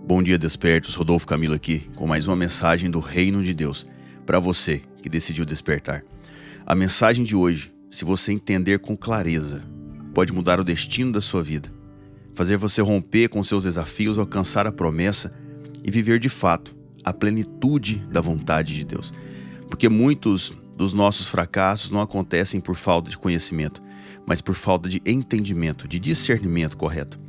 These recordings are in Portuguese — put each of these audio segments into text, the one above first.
Bom dia, despertos. Rodolfo Camilo aqui com mais uma mensagem do Reino de Deus para você que decidiu despertar. A mensagem de hoje, se você entender com clareza, pode mudar o destino da sua vida, fazer você romper com seus desafios, alcançar a promessa e viver de fato a plenitude da vontade de Deus. Porque muitos dos nossos fracassos não acontecem por falta de conhecimento, mas por falta de entendimento, de discernimento correto.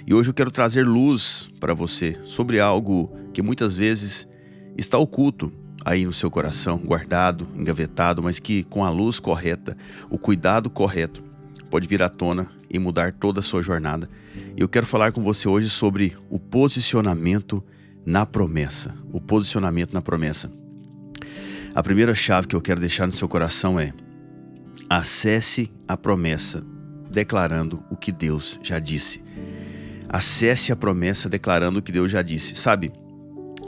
E hoje eu quero trazer luz para você sobre algo que muitas vezes está oculto aí no seu coração, guardado, engavetado, mas que com a luz correta, o cuidado correto, pode vir à tona e mudar toda a sua jornada. E eu quero falar com você hoje sobre o posicionamento na promessa. O posicionamento na promessa. A primeira chave que eu quero deixar no seu coração é: acesse a promessa declarando o que Deus já disse. Acesse a promessa declarando o que Deus já disse. Sabe,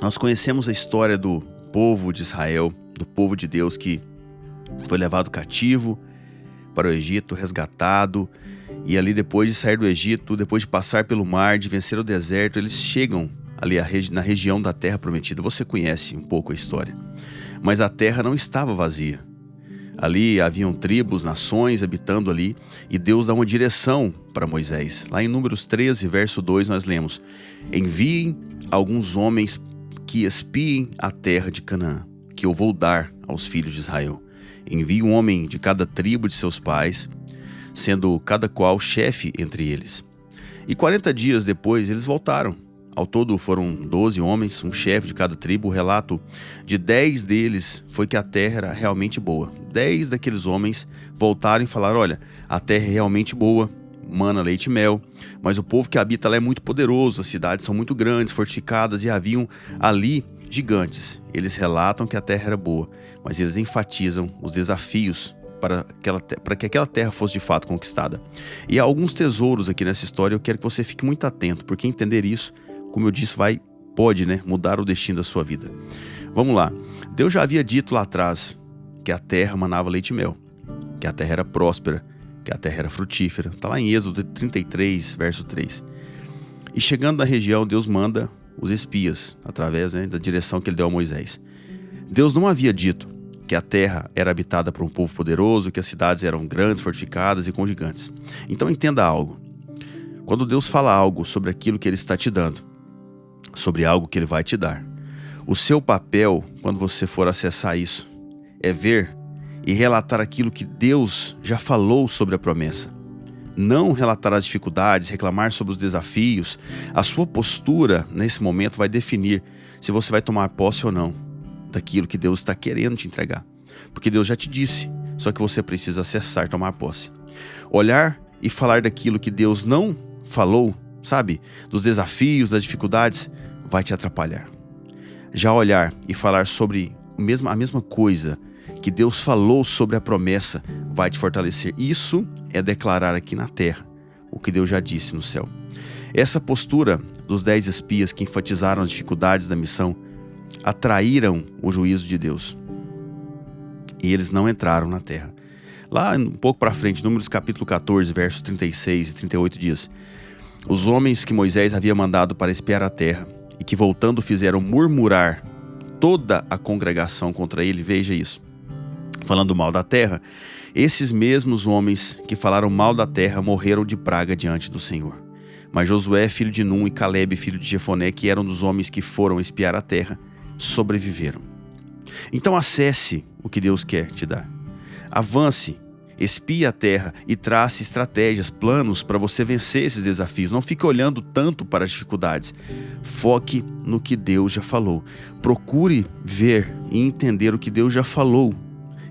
nós conhecemos a história do povo de Israel, do povo de Deus que foi levado cativo para o Egito, resgatado. E ali depois de sair do Egito, depois de passar pelo mar, de vencer o deserto, eles chegam ali na região da Terra Prometida. Você conhece um pouco a história. Mas a terra não estava vazia. Ali haviam tribos, nações habitando ali, e Deus dá uma direção para Moisés. Lá em Números 13, verso 2, nós lemos: enviem alguns homens que espiem a terra de Canaã, que eu vou dar aos filhos de Israel. Envie um homem de cada tribo de seus pais, sendo cada qual chefe entre eles. E 40 dias depois eles voltaram. Ao todo foram 12 homens, um chefe de cada tribo. O relato de 10 deles foi que a terra era realmente boa. 10 daqueles homens voltaram e falaram: olha, a terra é realmente boa, mana, leite e mel, mas o povo que habita lá é muito poderoso, as cidades são muito grandes, fortificadas, e haviam ali gigantes. Eles relatam que a terra era boa, mas eles enfatizam os desafios para que aquela terra fosse de fato conquistada. E há alguns tesouros aqui nessa história. Eu quero que você fique muito atento, porque entender isso, como eu disse, pode mudar o destino da sua vida. Vamos lá. Deus já havia dito lá atrás que a terra manava leite e mel, que a terra era próspera, que a terra era frutífera. Está lá em Êxodo 33, verso 3. E chegando na região, Deus manda os espias, através da direção que ele deu a Moisés. Deus não havia dito que a terra era habitada por um povo poderoso, que as cidades eram grandes, fortificadas e com gigantes. Então entenda algo. Quando Deus fala algo sobre aquilo que Ele está te dando, sobre algo que Ele vai te dar, o seu papel, quando você for acessar isso, é ver e relatar aquilo que Deus já falou sobre a promessa. Não relatar as dificuldades, reclamar sobre os desafios. A sua postura nesse momento vai definir se você vai tomar posse ou não daquilo que Deus está querendo te entregar. Porque Deus já te disse, só que você precisa acessar, tomar posse. Olhar e falar daquilo que Deus não falou, sabe, dos desafios, das dificuldades, vai te atrapalhar. Já olhar e falar sobre a mesma coisa que Deus falou sobre a promessa vai te fortalecer. Isso é declarar aqui na terra o que Deus já disse no céu. Essa postura dos 10 espias que enfatizaram as dificuldades da missão atraíram o juízo de Deus. E eles não entraram na terra. Lá um pouco para frente, Números capítulo 14, versos 36 e 38 diz: os homens que Moisés havia mandado para espiar a terra e que voltando fizeram murmurar toda a congregação contra ele, veja isso, falando mal da terra, esses mesmos homens que falaram mal da terra morreram de praga diante do Senhor. Mas Josué, filho de Num, e Calebe, filho de Jefoné, que eram dos homens que foram espiar a terra, sobreviveram. Então acesse o que Deus quer te dar. Avance, espie a terra e trace estratégias, planos para você vencer esses desafios. Não fique olhando tanto para as dificuldades. Foque no que Deus já falou. Procure ver e entender o que Deus já falou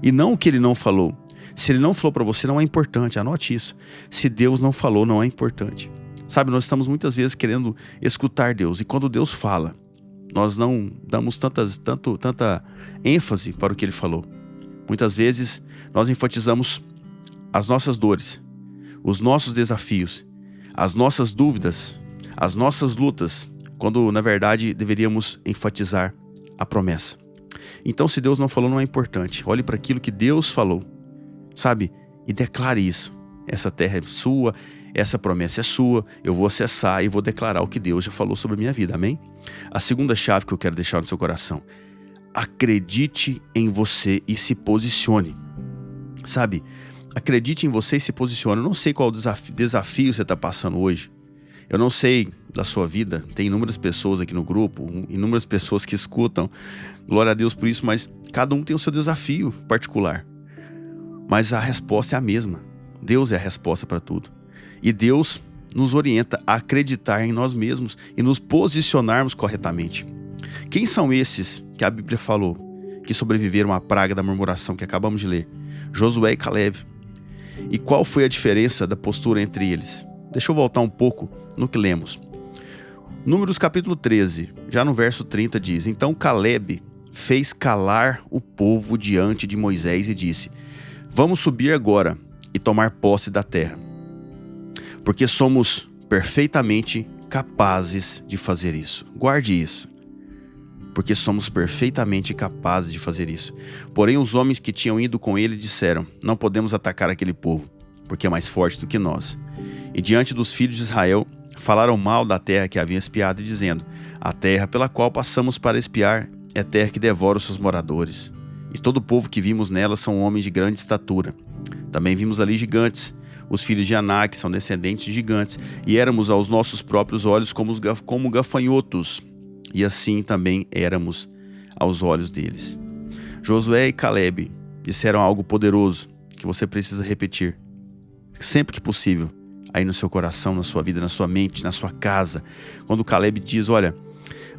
e não o que Ele não falou. Se Ele não falou para você, não é importante. Anote isso. Se Deus não falou, não é importante. Sabe, nós estamos muitas vezes querendo escutar Deus, e quando Deus fala, nós não damos tanta ênfase para o que Ele falou. Muitas vezes nós enfatizamos as nossas dores, os nossos desafios, as nossas dúvidas, as nossas lutas, quando na verdade deveríamos enfatizar a promessa. Então, se Deus não falou, não é importante. Olhe para aquilo que Deus falou, sabe? E declare isso. Essa terra é sua, essa promessa é sua, eu vou acessar e vou declarar o que Deus já falou sobre a minha vida, amém? A segunda chave que eu quero deixar no seu coração: acredite em você e se posicione. Sabe, acredite em você e se posicione. Eu não sei qual desafio você está passando hoje. Eu não sei da sua vida. Tem inúmeras pessoas aqui no grupo, inúmeras pessoas que escutam. Glória a Deus por isso, mas cada um tem o seu desafio particular. Mas a resposta é a mesma. Deus é a resposta para tudo. E Deus nos orienta a acreditar em nós mesmos e nos posicionarmos corretamente. Quem são esses que a Bíblia falou que sobreviveram à praga da murmuração que acabamos de ler? Josué e Caleb. E qual foi a diferença da postura entre eles? Deixa eu voltar um pouco no que lemos. Números capítulo 13, já no verso 30 diz: Então Caleb fez calar o povo diante de Moisés e disse: Vamos subir agora e tomar posse da terra, porque somos perfeitamente capazes de fazer isso. Guarde isso. Porque somos perfeitamente capazes de fazer isso. Porém, os homens que tinham ido com ele disseram: Não podemos atacar aquele povo, porque é mais forte do que nós. E diante dos filhos de Israel, falaram mal da terra que haviam espiado, dizendo: A terra pela qual passamos para espiar é terra que devora os seus moradores. E todo o povo que vimos nela são homens de grande estatura. Também vimos ali gigantes. Os filhos de Anak são descendentes de gigantes, e éramos aos nossos próprios olhos como gafanhotos. E assim também éramos aos olhos deles. Josué e Caleb disseram algo poderoso que você precisa repetir sempre que possível, aí no seu coração, na sua vida, na sua mente, na sua casa. Quando Caleb diz: Olha,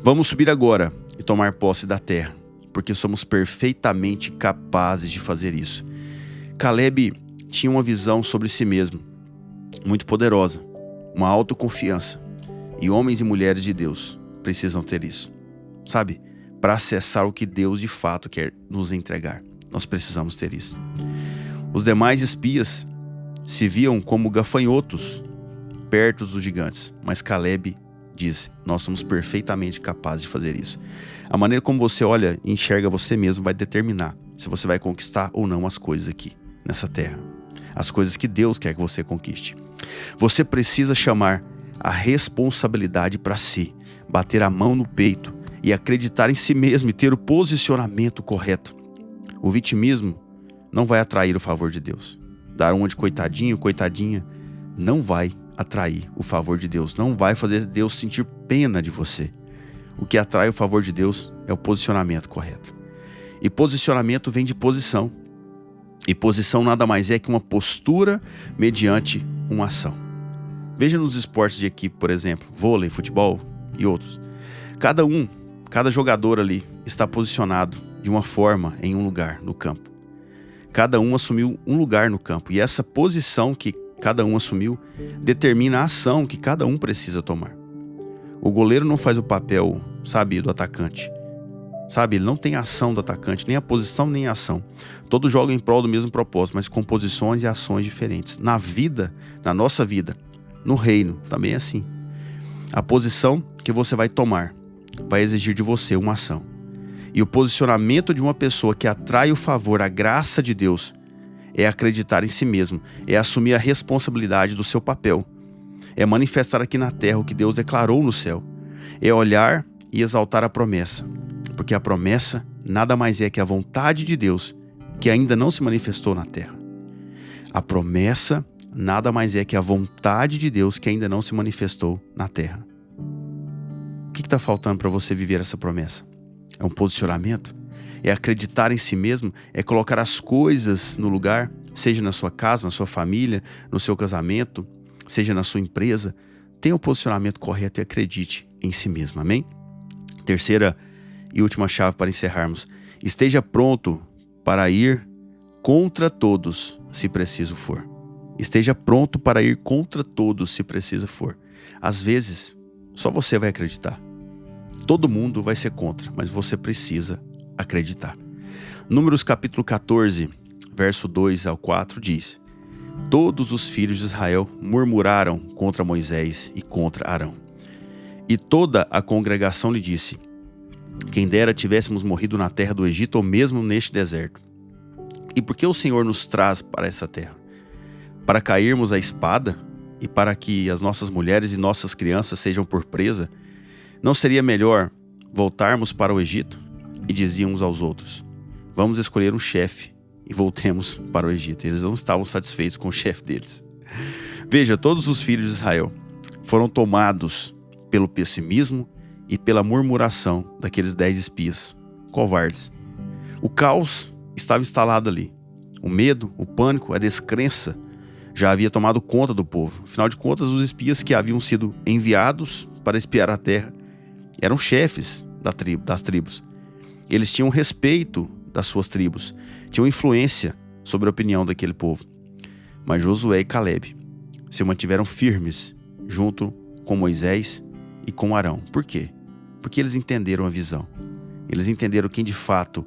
vamos subir agora e tomar posse da terra, porque somos perfeitamente capazes de fazer isso. Caleb tinha uma visão sobre si mesmo muito poderosa, uma autoconfiança, e homens e mulheres de Deus precisam ter isso, sabe? Para acessar o que Deus de fato quer nos entregar, nós precisamos ter isso. Os demais espias se viam como gafanhotos perto dos gigantes, mas Caleb diz: nós somos perfeitamente capazes de fazer isso. A maneira como você olha e enxerga você mesmo vai determinar se você vai conquistar ou não as coisas aqui nessa terra, as coisas que Deus quer que você conquiste. Você precisa chamar a responsabilidade para si, bater a mão no peito e acreditar em si mesmo e ter o posicionamento correto. O vitimismo não vai atrair o favor de Deus. Dar uma de coitadinho, coitadinha, não vai atrair o favor de Deus, não vai fazer Deus sentir pena de você. O que atrai o favor de Deus é o posicionamento correto. E posicionamento vem de posição. E posição nada mais é que uma postura mediante uma ação. Veja nos esportes de equipe, por exemplo, vôlei, futebol e outros. Cada jogador ali está posicionado de uma forma em um lugar no campo. Cada um assumiu um lugar no campo. E essa posição que cada um assumiu determina a ação que cada um precisa tomar. O goleiro não faz o papel, sabe, do atacante. Sabe, ele não tem a ação do atacante, nem a posição, nem a ação. Todos jogam em prol do mesmo propósito, mas com posições e ações diferentes. Na vida, na nossa vida, no reino, também é assim. A posição que você vai tomar vai exigir de você uma ação. E o posicionamento de uma pessoa que atrai o favor, a graça de Deus, é acreditar em si mesmo, é assumir a responsabilidade do seu papel, é manifestar aqui na terra o que Deus declarou no céu, é olhar e exaltar a promessa, porque a promessa nada mais é que a vontade de Deus que ainda não se manifestou na terra. A promessa nada mais é que a vontade de Deus que ainda não se manifestou na terra. O que está faltando para você viver essa promessa? É um posicionamento? É acreditar em si mesmo? É colocar as coisas no lugar, seja na sua casa, na sua família, no seu casamento, seja na sua empresa? Tenha o posicionamento correto e acredite em si mesmo, amém? Terceira e última chave para encerrarmos: esteja pronto para ir contra todos, se preciso for. Esteja pronto para ir contra todos, se preciso for. Às vezes, só você vai acreditar. Todo mundo vai ser contra, mas você precisa acreditar. Números capítulo 14, verso 2 ao 4 diz: Todos os filhos de Israel murmuraram contra Moisés e contra Arão. E toda a congregação lhe disse: Quem dera tivéssemos morrido na terra do Egito ou mesmo neste deserto. E por que o Senhor nos traz para essa terra? Para cairmos à espada? e para que as nossas mulheres e nossas crianças sejam por presa, não seria melhor voltarmos para o Egito? E diziam uns aos outros: vamos escolher um chefe e voltemos para o Egito. Eles não estavam satisfeitos com o chefe deles. Veja, todos os filhos de Israel foram tomados pelo pessimismo e pela murmuração daqueles 10 espias covardes. O caos estava instalado ali. O medo, o pânico, a descrença já havia tomado conta do povo. Afinal de contas, os espias que haviam sido enviados para espiar a terra eram chefes das tribos. Eles tinham respeito das suas tribos, tinham influência sobre a opinião daquele povo. Mas Josué e Caleb se mantiveram firmes junto com Moisés e com Arão. Por quê? Porque eles entenderam a visão. Eles entenderam quem de fato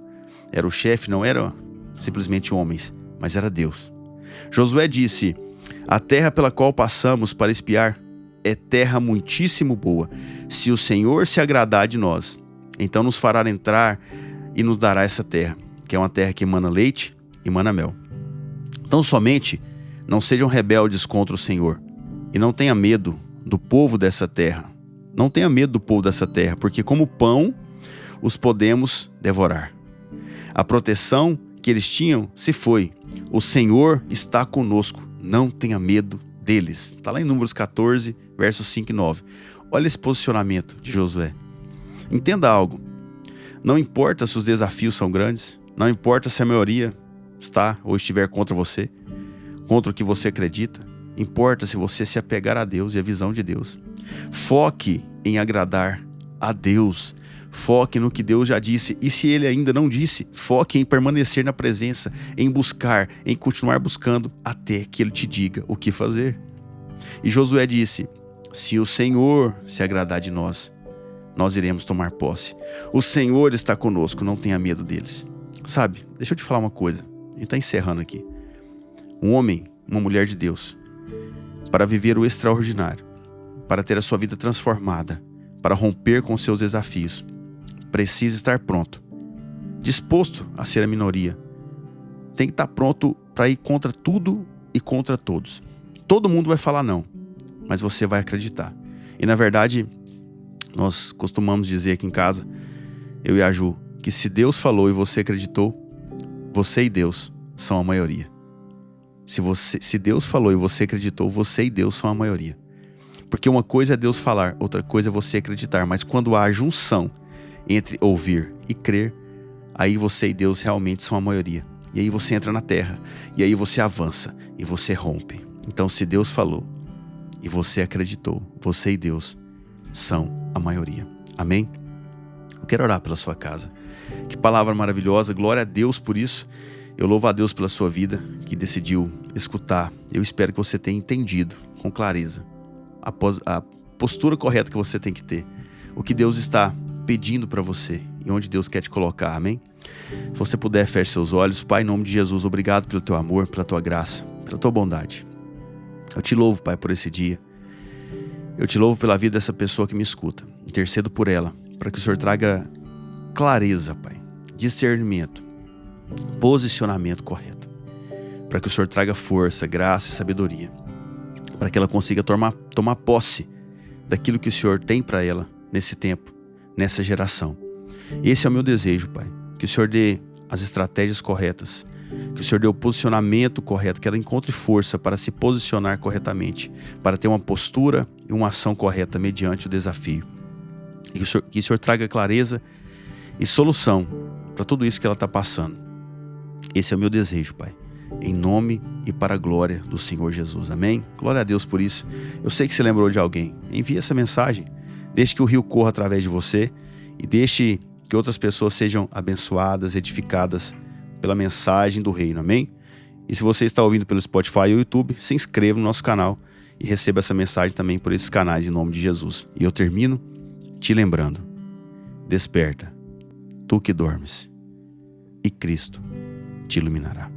era o chefe, não eram simplesmente homens, mas era Deus. Josué disse: a terra pela qual passamos para espiar é terra muitíssimo boa. Se o Senhor se agradar de nós, então nos fará entrar e nos dará essa terra, que é uma terra que emana leite e emana mel. Então somente não sejam rebeldes contra o Senhor e não tenha medo do povo dessa terra. Não tenha medo do povo dessa terra, porque como pão os podemos devorar. A proteção que eles tinham se foi. O Senhor está conosco. Não tenha medo deles. Está lá em Números 14, versos 5 e 9. Olha esse posicionamento de Josué. Entenda algo. Não importa se os desafios são grandes. Não importa se a maioria está ou estiver contra você, contra o que você acredita. Importa se você se apegar a Deus e a visão de Deus. Foque em agradar a Deus. Foque no que Deus já disse. E se Ele ainda não disse, foque em permanecer na presença, em buscar, em continuar buscando até que Ele te diga o que fazer. E Josué disse: se o Senhor se agradar de nós, nós iremos tomar posse. O Senhor está conosco, não tenha medo deles. Sabe, deixa eu te falar uma coisa. A gente está encerrando aqui. Um homem, uma mulher de Deus, para viver o extraordinário, para ter a sua vida transformada, para romper com seus desafios, precisa estar pronto, disposto a ser a minoria. Tem que estar pronto para ir contra tudo e contra todos. Todo mundo vai falar não, mas você vai acreditar. E na verdade, nós costumamos dizer aqui em casa, eu e a Ju, que se Deus falou e você acreditou, você e Deus são a maioria. Se Deus falou e você acreditou, você e Deus são a maioria. Porque uma coisa é Deus falar, outra coisa é você acreditar. Mas quando há junção entre ouvir e crer, aí você e Deus realmente são a maioria. E aí você entra na terra, e aí você avança, e você rompe. Então se Deus falou e você acreditou, você e Deus são a maioria. Amém? Eu quero orar pela sua casa. Que palavra maravilhosa, glória a Deus por isso. Eu louvo a Deus pela sua vida, que decidiu escutar. Eu espero que você tenha entendido com clareza a postura correta que você tem que ter. O que Deus está pedindo para você e onde Deus quer te colocar, amém? Se você puder, feche seus olhos. Pai, em nome de Jesus, obrigado pelo teu amor, pela tua graça, pela tua bondade. Eu te louvo, Pai, por esse dia. Eu te louvo pela vida dessa pessoa que me escuta. Intercedo por ela, para que o Senhor traga clareza, Pai, discernimento, posicionamento correto, para que o Senhor traga força, graça e sabedoria, para que ela consiga tomar posse daquilo que o Senhor tem para ela nesse tempo, nessa geração. Esse é o meu desejo, Pai, que o Senhor dê as estratégias corretas, que o Senhor dê o posicionamento correto, que ela encontre força para se posicionar corretamente, para ter uma postura e uma ação correta mediante o desafio. E que o Senhor traga clareza e solução para tudo isso que ela está passando. Esse é o meu desejo, Pai, em nome e para a glória do Senhor Jesus. Amém? Glória a Deus por isso. Eu sei que você lembrou de alguém. Envie essa mensagem. Deixe que o rio corra através de você e deixe que outras pessoas sejam abençoadas, edificadas pela mensagem do reino. Amém? E se você está ouvindo pelo Spotify ou YouTube, se inscreva no nosso canal e receba essa mensagem também por esses canais em nome de Jesus. E eu termino te lembrando: desperta, tu que dormes, e Cristo te iluminará.